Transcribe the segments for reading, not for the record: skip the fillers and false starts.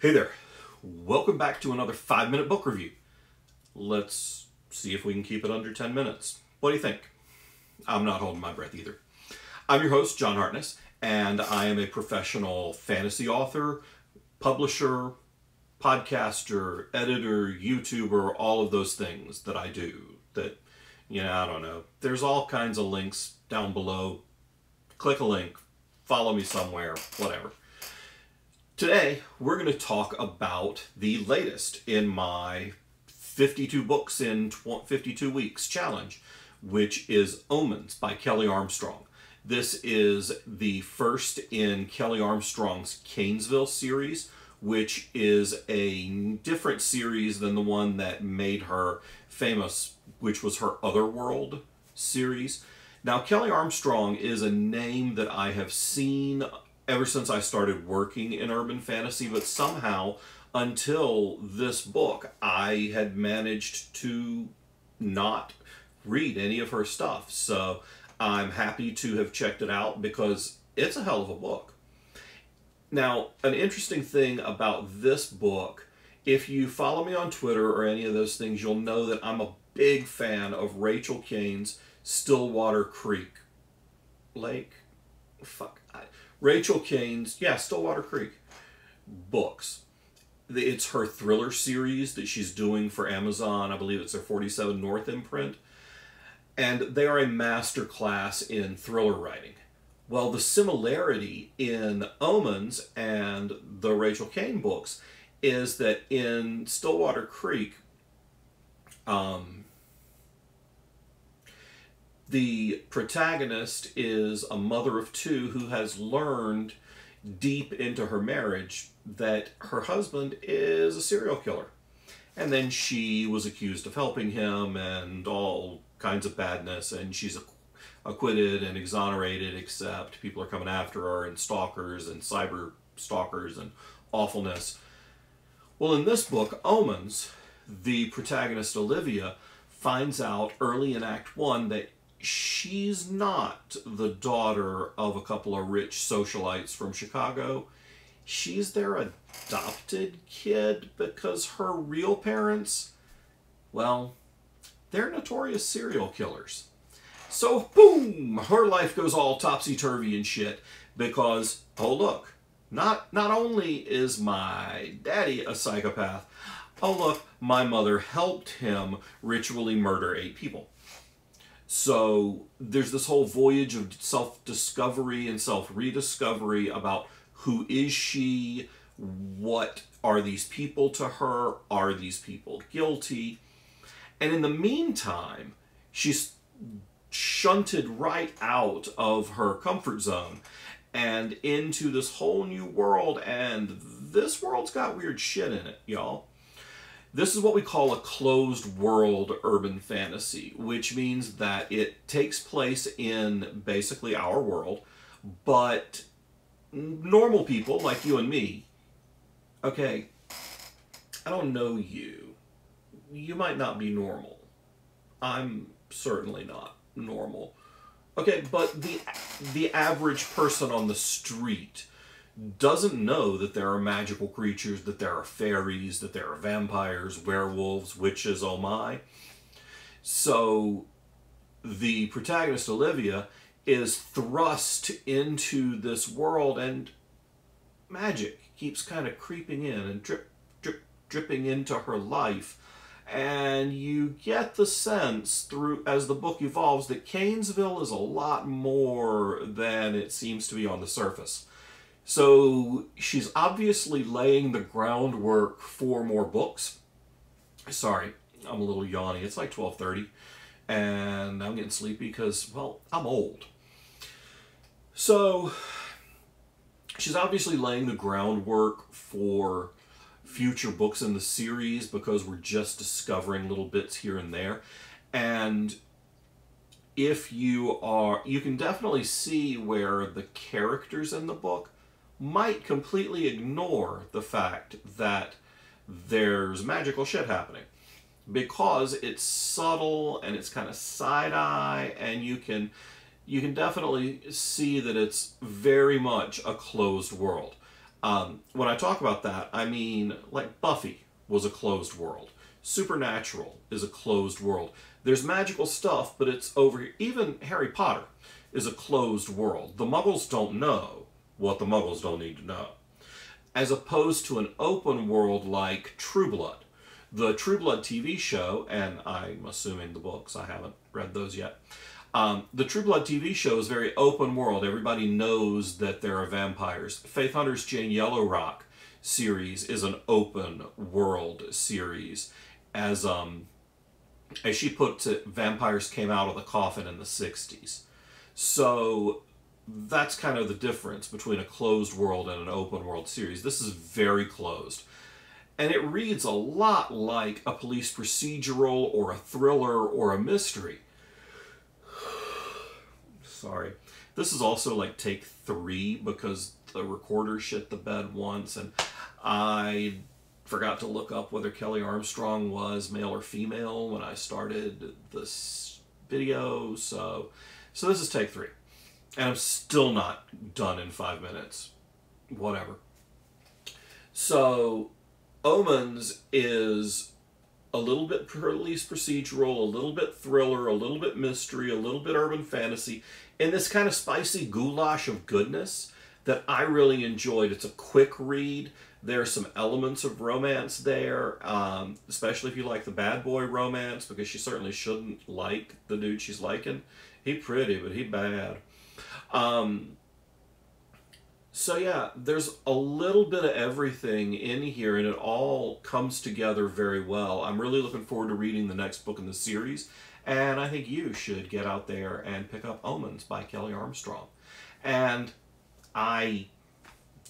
Hey there, welcome back to another 5-minute book review. Let's see if we can keep it under 10 minutes. What do you think? I'm not holding my breath either. I'm your host, John Hartness, and I am a professional fantasy author, publisher, podcaster, editor, YouTuber, all of those things that I do. I don't know. There's all kinds of links down below. Click a link, follow me somewhere, whatever. Today, we're going to talk about the latest in my 52 books in 52 weeks challenge, which is Omens by Kelly Armstrong. This is the first in Kelly Armstrong's Canesville series, which is a different series than the one that made her famous, which was her Otherworld series. Now, Kelly Armstrong is a name that I have seen ever since I started working in urban fantasy, but somehow, until this book, I had managed to not read any of her stuff. So I'm happy to have checked it out because it's a hell of a book. Now, an interesting thing about this book, if you follow me on Twitter or any of those things, you'll know that I'm a big fan of Rachel Kane's Stillwater Creek Lake. Rachel Kane's, Stillwater Creek books. It's her thriller series that she's doing for Amazon. I believe it's their 47 North imprint. And they are a master class in thriller writing. Well, the similarity in Omens and the Rachel Kane books is that in Stillwater Creek, the protagonist is a mother of two who has learned deep into her marriage that her husband is a serial killer. And then she was accused of helping him and all kinds of badness, and she's acquitted and exonerated, except people are coming after her, and stalkers and cyber stalkers and awfulness. Well, in this book, Omens, the protagonist Olivia finds out early in Act 1 that she's not the daughter of a couple of rich socialites from Chicago. She's their adopted kid because her real parents, well, they're notorious serial killers. So, boom, her life goes all topsy-turvy and shit because, oh look, not only is my daddy a psychopath, oh look, my mother helped him ritually murder 8 people. So there's this whole voyage of self-discovery and self-rediscovery about who is she, what are these people to her, are these people guilty? And in the meantime, she's shunted right out of her comfort zone and into this whole new world, and this world's got weird shit in it, y'all. This is what we call a closed world urban fantasy, which means that it takes place in basically our world, but normal people like you and me, okay, I don't know you. You might not be normal. I'm certainly not normal. Okay, but the average person on the street doesn't know that there are magical creatures, that there are fairies, that there are vampires, werewolves, witches, oh my. So the protagonist, Olivia, is thrust into this world, and magic keeps kind of creeping in and dripping into her life. And you get the sense through as the book evolves that Canesville is a lot more than it seems to be on the surface. So she's obviously laying the groundwork for more books. Sorry, I'm a little yawny. It's like 12:30 and I'm getting sleepy because, well, I'm old. So she's obviously laying the groundwork for future books in the series because we're just discovering little bits here and there. And if you can definitely see where the characters in the book might completely ignore the fact that there's magical shit happening because it's subtle and it's kind of side-eye, and you can definitely see that it's very much a closed world. When I talk about that, I mean like Buffy was a closed world. Supernatural is a closed world. There's magical stuff, but it's over here. Even Harry Potter is a closed world. The Muggles don't know what the Muggles don't need to know. As opposed to an open world like True Blood. The True Blood TV show, and I'm assuming the books, I haven't read those yet. The True Blood TV show is very open world. Everybody knows that there are vampires. Faith Hunter's Jane Yellow Rock series is an open world series. As she puts it, vampires came out of the coffin in the 60s. So that's kind of the difference between a closed world and an open world series. This is very closed. And it reads a lot like a police procedural or a thriller or a mystery. Sorry. This is also like take 3 because the recorder shit the bed once, and I forgot to look up whether Kelly Armstrong was male or female when I started this video, so this is take 3. And I'm still not done in 5 minutes. Whatever. So, Omens is a little bit police procedural, a little bit thriller, a little bit mystery, a little bit urban fantasy, in this kind of spicy goulash of goodness that I really enjoyed. It's a quick read. There's some elements of romance there, especially if you like the bad boy romance, because she certainly shouldn't like the dude she's liking. He pretty, but he bad. So yeah, there's a little bit of everything in here, and it all comes together very well. I'm really looking forward to reading the next book in the series, and I think you should get out there and pick up Omens by Kelly Armstrong. And I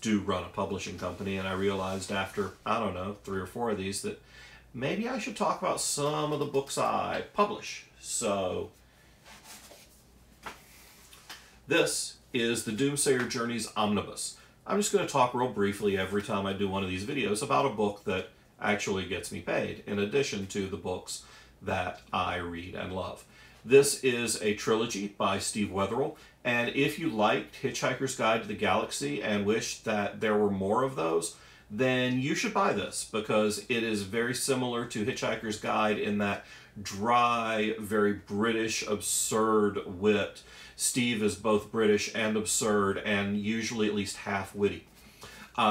do run a publishing company, and I realized after, I don't know, 3 or 4 of these that maybe I should talk about some of the books I publish. So this is the Doomsayer Journeys Omnibus. I'm just going to talk real briefly every time I do one of these videos about a book that actually gets me paid, in addition to the books that I read and love. This is a trilogy by Steve Wetherill, and if you liked Hitchhiker's Guide to the Galaxy and wish that there were more of those, then you should buy this, because it is very similar to Hitchhiker's Guide in that dry, very British, absurd wit. Steve is both British and absurd, and usually at least half witty.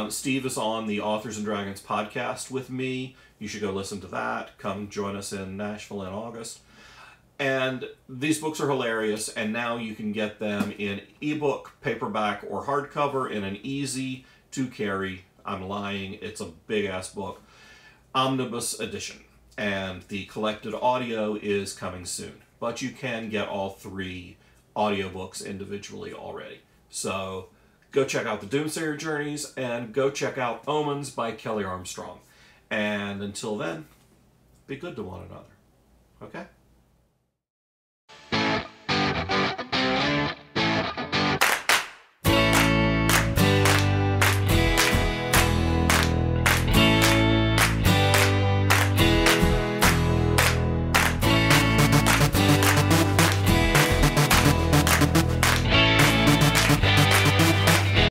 Steve is on the Authors and Dragons podcast with me. You should go listen to that. Come join us in Nashville in August. And these books are hilarious, and now you can get them in ebook, paperback, or hardcover in an easy to carry, I'm lying, it's a big-ass book, omnibus edition. And the collected audio is coming soon. But you can get all 3 audiobooks individually already. So go check out the Doomsayer Journeys, and go check out Omens by Kelly Armstrong. And until then, be good to one another. Okay?